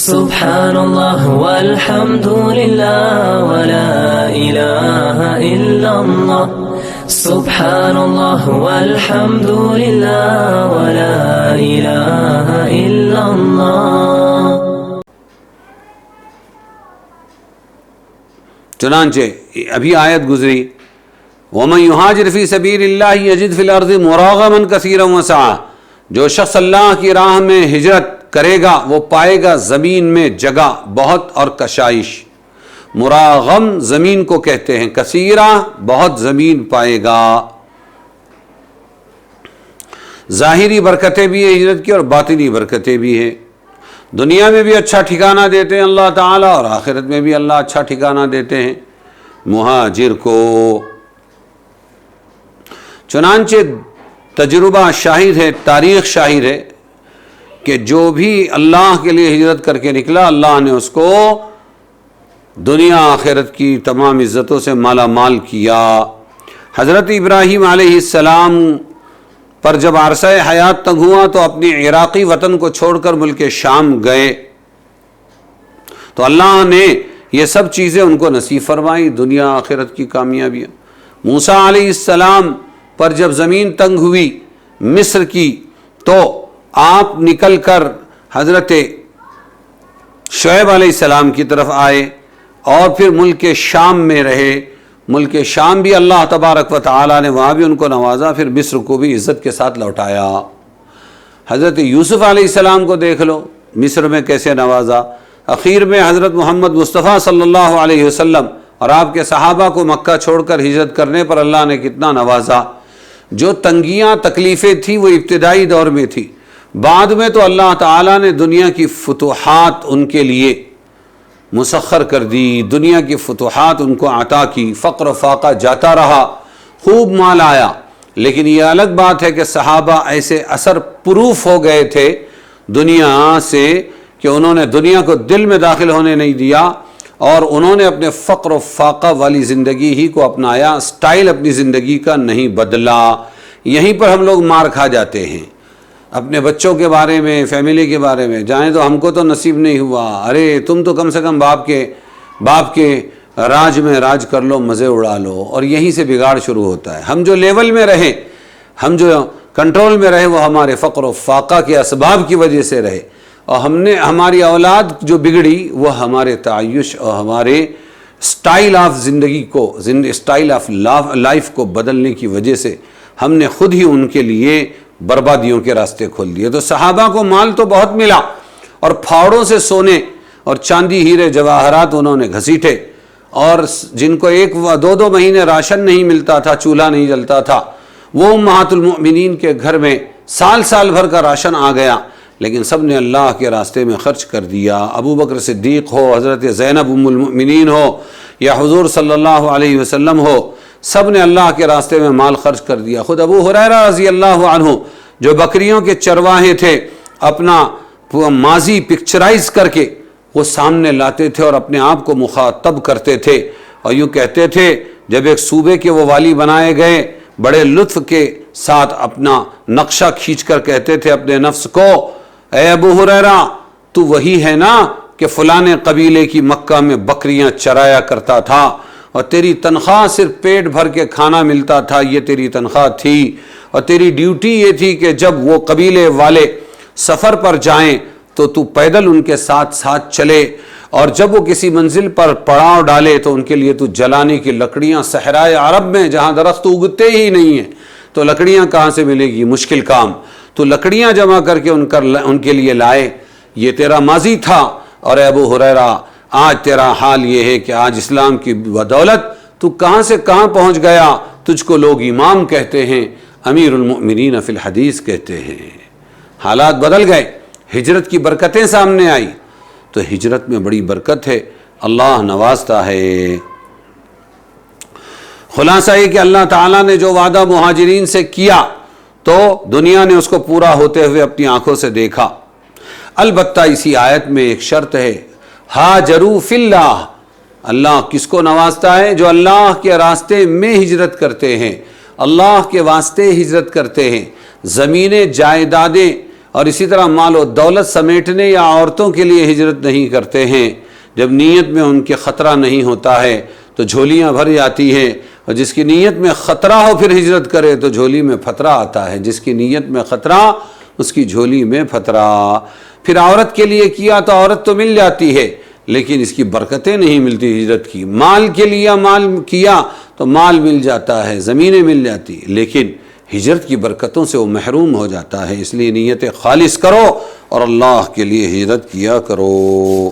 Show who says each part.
Speaker 1: سبحان اللہ والحمد للہ ولا الہ الا اللہ سبحان اللہ والحمد للہ ولا الہ الا اللہ۔
Speaker 2: چنانچہ ابھی آیت گزری وَمَن يُهَاجِرْ فِي سَبِيلِ اللَّهِ يَجِدْ فِي الْأَرْضِ مُرَاغَمًا كَثِيرًا وَسَعًا، جو شخص اللہ کی راہ میں ہجرت کرے گا وہ پائے گا زمین میں جگہ بہت اور کشائش۔ مراغم زمین کو کہتے ہیں، کثیرہ بہت زمین پائے گا۔ ظاہری برکتیں بھی ہیں ہجرت کی اور باطنی برکتیں بھی ہیں۔ دنیا میں بھی اچھا ٹھکانہ دیتے ہیں اللہ تعالیٰ اور آخرت میں بھی اللہ اچھا ٹھکانہ دیتے ہیں مہاجر کو۔ چنانچہ تجربہ شاہد ہے، تاریخ شاہد ہے کہ جو بھی اللہ کے لیے ہجرت کر کے نکلا اللہ نے اس کو دنیا آخرت کی تمام عزتوں سے مالا مال کیا۔ حضرت ابراہیم علیہ السلام پر جب عرصہ حیات تنگ ہوا تو اپنے عراقی وطن کو چھوڑ کر ملک شام گئے تو اللہ نے یہ سب چیزیں ان کو نصیب فرمائی، دنیا آخرت کی کامیابیاں۔ موسیٰ علیہ السلام پر جب زمین تنگ ہوئی مصر کی تو آپ نکل کر حضرت شعیب علیہ السلام کی طرف آئے اور پھر ملک شام میں رہے۔ ملک شام بھی اللہ تبارک و تعالیٰ نے وہاں بھی ان کو نوازا، پھر مصر کو بھی عزت کے ساتھ لوٹایا۔ حضرت یوسف علیہ السلام کو دیکھ لو مصر میں کیسے نوازا۔ اخیر میں حضرت محمد مصطفیٰ صلی اللہ علیہ وسلم اور آپ کے صحابہ کو مکہ چھوڑ کر ہجرت کرنے پر اللہ نے کتنا نوازا۔ جو تنگیاں تکلیفیں تھیں وہ ابتدائی دور میں تھی، بعد میں تو اللہ تعالیٰ نے دنیا کی فتوحات ان کے لیے مسخر کر دی، دنیا کی فتوحات ان کو عطا کی، فقر و فاقہ جاتا رہا، خوب مال آیا۔ لیکن یہ الگ بات ہے کہ صحابہ ایسے اثر پروف ہو گئے تھے دنیا سے کہ انہوں نے دنیا کو دل میں داخل ہونے نہیں دیا اور انہوں نے اپنے فقر و فاقہ والی زندگی ہی کو اپنایا، سٹائل اپنی زندگی کا نہیں بدلا۔ یہیں پر ہم لوگ مار کھا جاتے ہیں اپنے بچوں کے بارے میں، فیملی کے بارے میں، جائیں تو ہم کو تو نصیب نہیں ہوا، ارے تم تو کم سے کم باپ کے راج میں راج کر لو، مزے اڑا لو، اور یہیں سے بگاڑ شروع ہوتا ہے۔ ہم جو لیول میں رہے، ہم جو کنٹرول میں رہے وہ ہمارے فقر و فاقہ کے اسباب کی وجہ سے رہے، اور ہماری اولاد جو بگڑی وہ ہمارے تعیش اور ہمارے سٹائل آف زندگی کو، سٹائل آف لائف کو بدلنے کی وجہ سے ہم نے خود ہی ان کے لیے بربادیوں کے راستے کھول دیے۔ تو صحابہ کو مال تو بہت ملا اور پھاوڑوں سے سونے اور چاندی ہیرے جواہرات انہوں نے گھسیٹے، اور جن کو 1-2 مہینے راشن نہیں ملتا تھا، چولہا نہیں جلتا تھا، وہ امہات المؤمنین کے گھر میں سال بھر کا راشن آ گیا، لیکن سب نے اللہ کے راستے میں خرچ کر دیا۔ ابو بکر صدیق ہو، حضرت زینب ام المؤمنین ہو یا حضور صلی اللہ علیہ وسلم ہو، سب نے اللہ کے راستے میں مال خرچ کر دیا۔ خود ابو ہریرہ رضی اللہ عنہ جو بکریوں کے چرواہے تھے، اپنا ماضی پکچرائز کر کے وہ سامنے لاتے تھے اور اپنے آپ کو مخاطب کرتے تھے اور یوں کہتے تھے، جب ایک صوبے کے وہ والی بنائے گئے، بڑے لطف کے ساتھ اپنا نقشہ کھینچ کر کہتے تھے اپنے نفس کو، اے ابو ہریرہ تو وہی ہے نا کہ فلانے قبیلے کی مکہ میں بکریاں چرایا کرتا تھا اور تیری تنخواہ صرف پیٹ بھر کے کھانا ملتا تھا، یہ تیری تنخواہ تھی، اور تیری ڈیوٹی یہ تھی کہ جب وہ قبیلے والے سفر پر جائیں تو پیدل ان کے ساتھ چلے، اور جب وہ کسی منزل پر پڑاؤ ڈالے تو ان کے لیے تو جلانے کی لکڑیاں، صحرائے عرب میں جہاں درخت اگتے ہی نہیں ہیں تو لکڑیاں کہاں سے ملے گی، مشکل کام، تو لکڑیاں جمع کر کے ان کے لیے لائے۔ یہ تیرا ماضی تھا، اور اے ابو ہریرہ آج تیرا حال یہ ہے کہ آج اسلام کی بدولت تو کہاں سے کہاں پہنچ گیا، تجھ کو لوگ امام کہتے ہیں، امیر المؤمنین فی الحدیث کہتے ہیں۔ حالات بدل گئے، ہجرت کی برکتیں سامنے آئی، تو ہجرت میں بڑی برکت ہے، اللہ نوازتا ہے۔ خلاصہ یہ کہ اللہ تعالیٰ نے جو وعدہ مہاجرین سے کیا تو دنیا نے اس کو پورا ہوتے ہوئے اپنی آنکھوں سے دیکھا۔ البتہ اسی آیت میں ایک شرط ہے، ہاجروا فی اللہ۔ اللہ کس کو نوازتا ہے؟ جو اللہ کے راستے میں ہجرت کرتے ہیں، اللہ کے واسطے ہجرت کرتے ہیں، زمینیں جائیدادیں اور اسی طرح مال و دولت سمیٹنے یا عورتوں کے لیے ہجرت نہیں کرتے ہیں، جب نیت میں ان کے خطرہ نہیں ہوتا ہے تو جھولیاں بھر جاتی ہیں، اور جس کی نیت میں خطرہ ہو پھر ہجرت کرے تو جھولی میں فترہ آتا ہے، جس کی نیت میں خطرہ اس کی جھولی میں فترہ۔ پھر عورت کے لیے کیا تو عورت تو مل جاتی ہے لیکن اس کی برکتیں نہیں ملتی ہجرت کی، مال کے لیے مال کیا تو مال مل جاتا ہے، زمینیں مل جاتی، لیکن ہجرت کی برکتوں سے وہ محروم ہو جاتا ہے۔ اس لیے نیت خالص کرو اور اللہ کے لیے ہجرت کیا کرو۔